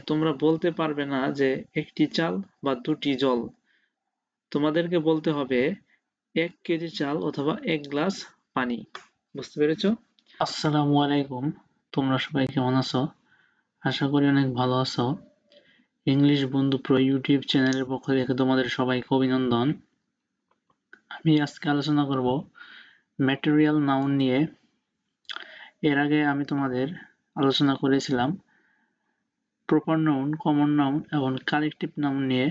তোমরা বলতে পারবে না যে একটি চাল বা দুটি জল, তোমাদেরকে বলতে হবে 1 কেজি চাল অথবা 1 গ্লাস পানি। বুঝতে পেরেছো? আসসালামু আলাইকুম, তোমরা সবাই কেমন আছো? আশা করি অনেক ভালো আছো। ইংলিশ বন্ধু প্রো ইউটিউব চ্যানেলের পক্ষ থেকে তোমাদের সবাইকে অভিনন্দন। আমি আজকে আলোচনা করব ম্যাটেরিয়াল নাউন নিয়ে। এর আগে আমি তোমাদের আলোচনা করেছিলাম প্রপার নাউন, কমন নাউন এবং কালেকটিভ নাউন নিয়ে।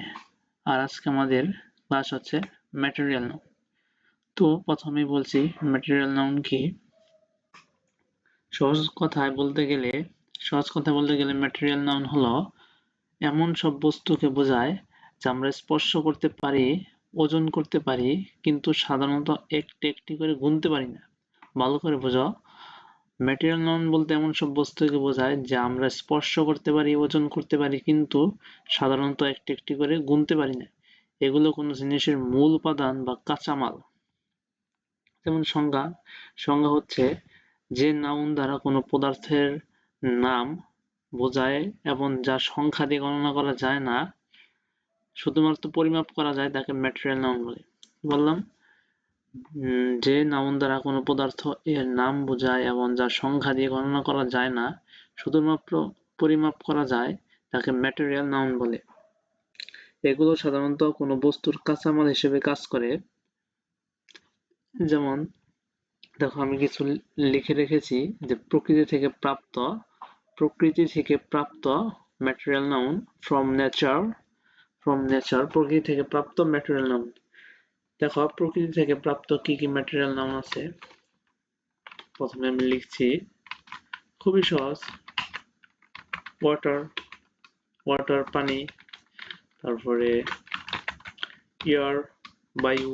আর আজকে আমাদের ক্লাস হচ্ছে ম্যাটেরিয়াল নাউন। তো প্রথমেই বলছি ম্যাটেরিয়াল নাউন কি। সহজ কথায় বলতে গেলে ম্যাটেরিয়াল নাউন হলো এমন সব বস্তুকে বোঝায় যা আমরা স্পর্শ করতে পারি, ওজন করতে পারি, কিন্তু সাধারণত একটি একটি করে গুনতে পারি না। ভালো করে বোঝো, ম্যাটেরিয়াল নাউন বলতে এমন সব বস্তুকে বোঝায় যা আমরা স্পর্শ করতে পারি, ওজন করতে পারি, কিন্তু সাধারণত একটি একটি করে গুনতে পারি না। এগুলো কোনো জিনিসের মূল উপাদান বা কাঁচামাল। যেমন সংজ্ঞা হচ্ছে যে নাউন দ্বারা কোনো পদার্থের নাম বোঝায় এবং যা সংখ্যা দিয়ে গণনা করা যায় না, শুধুমাত্র পরিমাপ করা যায়, তাকে ম্যাটেরিয়াল নাউন বলে। বললাম যে নাউন দ্বারা কোনো পদার্থ এর নাম বোঝায় এবং যা সংখ্যা দিয়ে গণনা করা যায় না, শুধুমাত্র পরিমাপ করা যায়, তাকে ম্যাটেরিয়াল নাউন বলে। এগুলো সাধারণত কোনো বস্তুর কাঁচামাল হিসেবে কাজ করে। যেমন দেখো, আমি কিছু লিখে রেখেছি যে প্রকৃতি থেকে প্রাপ্ত ম্যাটেরিয়াল নাউন ফ্রম নেচার, প্রকৃতি থেকে প্রাপ্ত ম্যাটেরিয়াল নাউন। দেখো প্রকৃতি থেকে প্রাপ্ত কি কি ম্যাটেরিয়াল নাউন আছে। প্রথমে আমি লিখছি, খুবই সহজ, ওয়াটার পানি, তারপরে এয়ার বায়ু,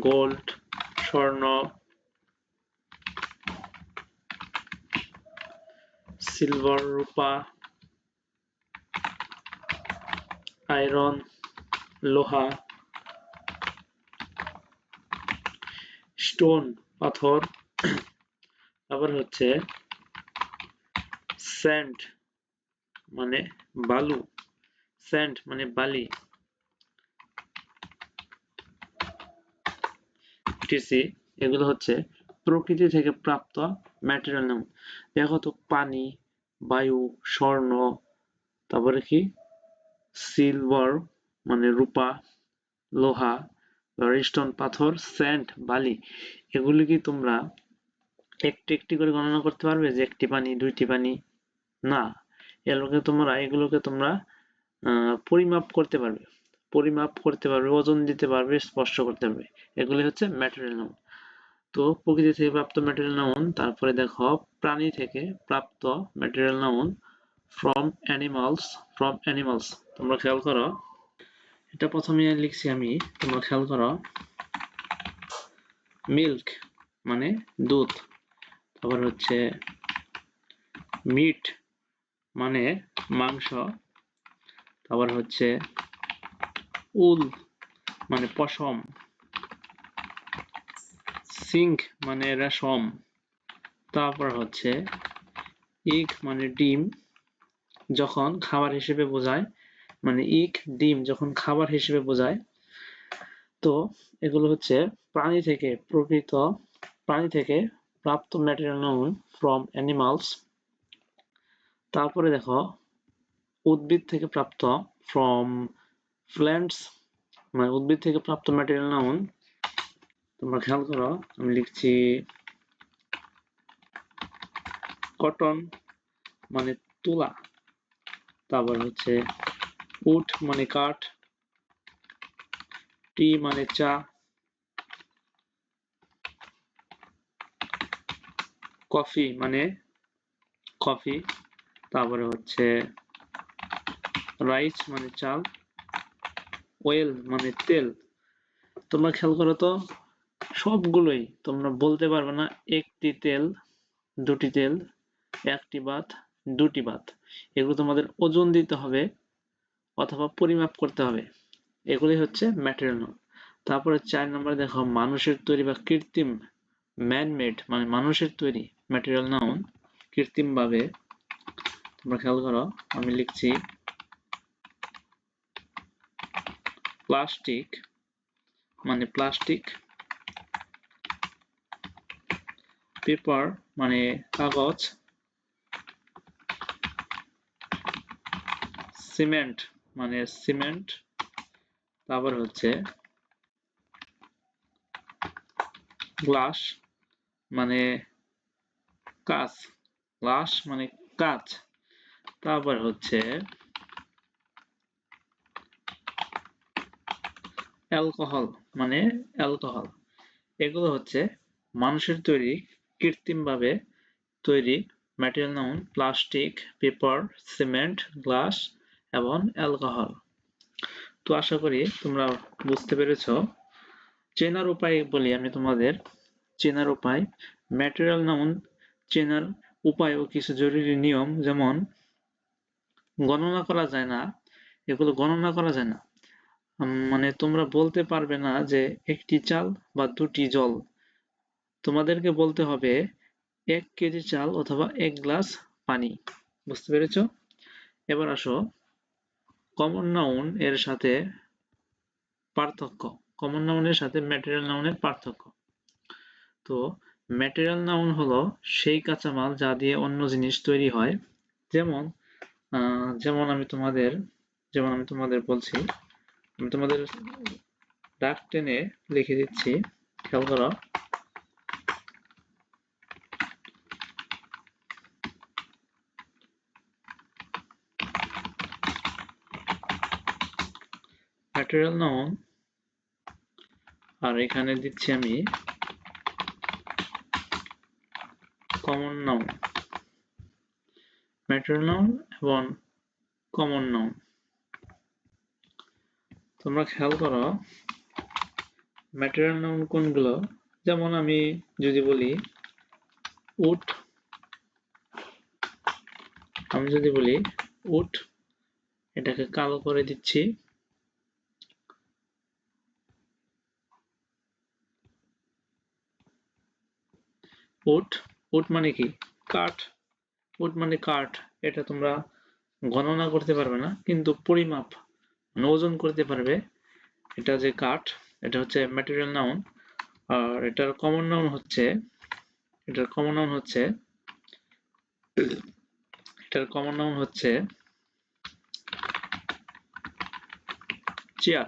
গোল্ড স্বর্ণ, সিলভার রূপা, আয়রন লোহা, স্টোন পাথর, আবার হচ্ছে স্যান্ড মানে বালু, বালি, এগুলো হচ্ছে প্রকৃতি থেকে প্রাপ্ত ম্যাটেরিয়াল নাউন। দেখো তো, পানি, বায়ু, স্বর্ণ, তারপরে কি সিলভার মানে রূপা, লোহা, স্টোন পাথর, স্যান্ড বালি, এগুলি কি তোমরা একটি একটি করে গণনা করতে পারবে যে একটি পানি, দুইটি পানি? না, এগুলোকে তোমরা পরিমাপ করতে পারবে, ওজন দিতে পারবে, স্পর্শ করতে পারবে। এগুলি হচ্ছে ম্যাটেরিয়াল নাউন। তো প্রকৃতি থেকে প্রাপ্ত ম্যাটেরিয়াল নাউন। তারপরে দেখো প্রাণী থেকে প্রাপ্ত ম্যাটেরিয়াল নাউন ফ্রম অ্যানিমালস। তোমরা খেয়াল করো, এটা প্রথমে লিখছি আমি, তোমরা খেয়াল করো, মিল্ক মানে দুধ, তারপর হচ্ছে মিট মানে মাংস, তারপর হচ্ছে উল মানে পশম, সিল্ক মানে রেশম, তারপর হচ্ছে ইগ মানে ডিম যখন খাবার হিসেবে বোঝায়, ডিম যখন খাবার হিসেবে বোঝায়। তো এগুলো হচ্ছে প্রাণী থেকে প্রাপ্ত ম্যাটেরিয়াল নাউন ফ্রম অ্যানিমালস। তারপরে দেখো উদ্ভিদ থেকে প্রাপ্ত ফ্রম প্ল্যান্টস, মানে উদ্ভিদ থেকে প্রাপ্ত ম্যাটেরিয়াল নাউন। তোমরা খেয়াল করো, আমি লিখছি কটন মানে তুলা, তারপর হচ্ছে উড মানে কাঠ, টি মানে চা, কফি মানে কফি, তারপরে হচ্ছে রাইস মানে চাল, ওয়েল মানে তেল। তোমরা খেয়াল করো তো, সবগুলোই তোমরা বলতে পারবে না একটি তেল, দুটি তেল, একটি ভাত, দুটি ভাত। এগুলো তোমাদের ওজন দিতে হবে অথবা পরিমাপ করতে হবে। এগুলি হচ্ছে ম্যাটেরিয়াল নাউন। তারপরে 4 নম্বরে দেখো মানুষের তৈরি বা কৃত্রিম, ম্যান মেড মানে মানুষের তৈরি ম্যাটেরিয়াল নাউন, কৃত্রিমভাবে তোমরা খেয়াল করো, আমি লিখছি প্লাস্টিক মানে প্লাস্টিক, পেপার মানে কাগজ, সিমেন্ট মানে সিমেন্ট, তারপর হচ্ছে গ্লাস মানে কাঁচ, গ্লাস মানে কাঁচ, তারপর হচ্ছে অ্যালকোহল মানে অ্যালকোহল। এগুলো হচ্ছে মানুষের তৈরি, কৃত্রিমভাবে তৈরি material noun plastic, paper, cement, glass এবং অ্যালকোহল। তো আশা করি তোমরা বুঝতে পেরেছো। চেনার উপায় বলি আমি তোমাদের, চেনার উপায়, ম্যাটেরিয়াল নাউন চেনার উপায় ও কিছু জরুরি নিয়ম, যেমন গণনা করা যায় না, এগুলো গণনা করা যায় না। মানে তোমরা বলতে পারবে না যে একটি চাল বা দুটি জল, তোমাদেরকে বলতে হবে 1 কেজি চাল অথবা 1 গ্লাস পানি। বুঝতে পেরেছো? এবার আসো কমন নাউন এর সাথে পার্থক্য, কমন নাউনের সাথে ম্যাটেরিয়াল নাউনের পার্থক্য। তো ম্যাটেরিয়াল নাউন হলো সেই কাঁচামাল যা দিয়ে অন্য জিনিস তৈরি হয়। যেমন যেমন আমি তোমাদের বলছি, আমি তোমাদের দাগ টেনে লিখে দিচ্ছি, খেয়াল করো। ম্যাটেরিয়াল নাউন, আর এখানে দিচ্ছি আমি কমন নাউন, ম্যাটেরিয়াল নাউন এবং কমন নাউন। তোমরা খেয়াল করো ম্যাটেরিয়াল নাউন কোনগুলো, যেমন আমি যদি বলি উড, আমি যদি বলি উড, এটাকে কালো করে দিচ্ছি, উড, উড মানে কি? কাঠ, উড মানে কাঠ। এটা তোমরা গণনা করতে পারবে না, কিন্তু পরিমাপ ওজন করতে পারবে, এটা যে কাঠ, এটা হচ্ছে ম্যাটেরিয়াল নাউন। আর এটার কমন নাউন হচ্ছে, এটার কমন নাউন হচ্ছে এটার কমন নাউন হচ্ছে চেয়ার।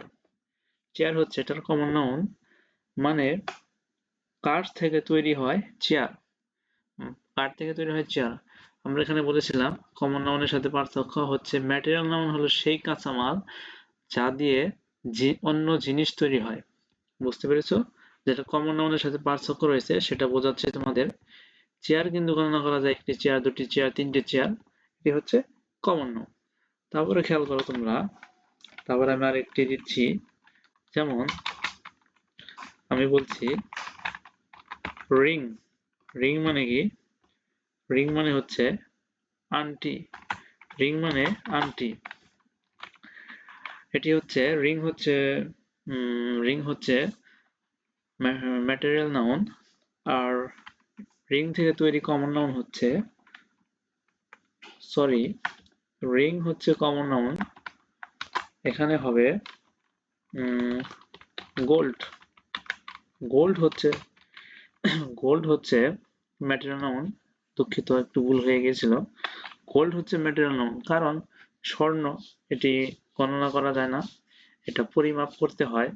চেয়ার হচ্ছে এটার কমন নাউন, মানে কাঠ থেকে তৈরি হয় চেয়ার, কাঠ থেকে তৈরি হয় চেয়ার। আমরা এখানে বলেছিলাম কমন নাউনের সাথে পার্থক্য হচ্ছে ম্যাটেরিয়াল নাউন হলো সেই কাঁচামাল যা দিয়ে অন্য জিনিস তৈরি হয়। বুঝতে পেরেছো? যেটা কমন নাউনের সাথে পার্থক্য রয়েছে সেটা বোঝাচ্ছে তোমাদের। চেয়ার কিন্তু গণনা করা যায়, একটি চেয়ার, দুটি চেয়ার, তিনটে চেয়ার, এটি হচ্ছে কমন নাউন। তারপরে খেয়াল করো তোমরা, তারপরে আমি আরেকটি দিচ্ছি, যেমন আমি বলছি রিং, রিং মানে কি? রিং মানে হচ্ছে আংটি, রিং মানে আংটি। এটি হচ্ছে রিং হচ্ছে ম্যাটেরিয়াল নাউন, আর রিং থেকে তৈরি কমন নাউন হচ্ছে, সরি, রিং হচ্ছে কমন নাউন, এখানে হবে গোল্ড, গোল্ড হচ্ছে গোল্ড হচ্ছে ম্যাটেরিয়াল নাউন। দুঃখিত, একটু ভুল হয়ে গিয়েছিল। গোল্ড হচ্ছে ম্যাটেরিয়াল নাউন, কারণ স্বর্ণ, এটি গণনা করা যায় না, এটা পরিমাপ করতে হয়।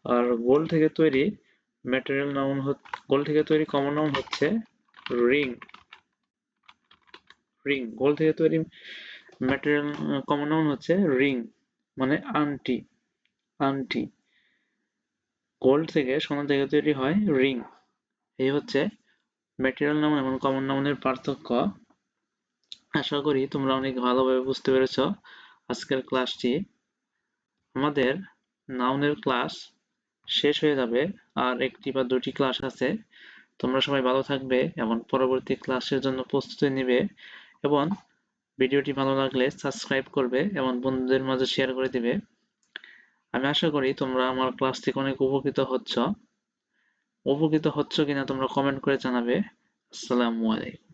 আর গোল্ড থেকে তৈরি ম্যাটেরিয়াল নাউন, গোল্ড থেকে তৈরি কমন নাউন হচ্ছে রিং, রিং। গোল্ড থেকে তৈরি ম্যাটেরিয়াল কমন নাউন হচ্ছে রিং, মানে আংটি, আংটি। গোল্ড থেকে, সোনা থেকে তৈরি হয় রিং। এই হচ্ছে ম্যাটেরিয়াল নাউন এবং কমন নাউনের পার্থক্য। আশা করি তোমরা অনেক ভালোভাবে বুঝতে পেরেছো আজকের ক্লাসটি। আমাদের নাউনের ক্লাস শেষ হয়ে যাবে, আর একটি বা দুটি ক্লাস আছে। তোমরা সবাই ভালো থাকবে এবং পরবর্তী ক্লাসের জন্য প্রস্তুতি নিবে, এবং ভিডিওটি ভালো লাগলে সাবস্ক্রাইব করবে এবং বন্ধুদের মাঝে শেয়ার করে দিবে। আমি আশা করি তোমরা আমার ক্লাস থেকে অনেক উপকৃত হচ্ছ কিনা তোমরা কমেন্ট করে জানাবে। আসসালামু আলাইকুম।